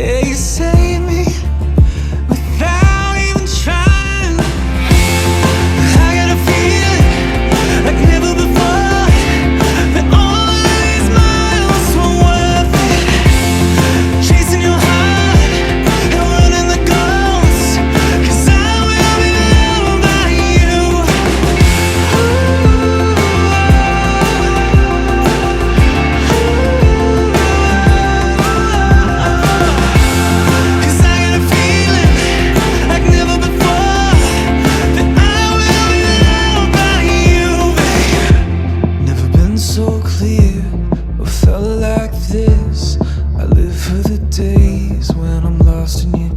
Yeah, you save me without even trying. I got a feeling like never before, that all these miles were worth it. Chasing your heart and running the ghost, 'cause I will be loved by you. Cause I got a feeling like never before, that I will be loved by you, babe. Never been so clear or felt like this. I live for the days when I'm lost in your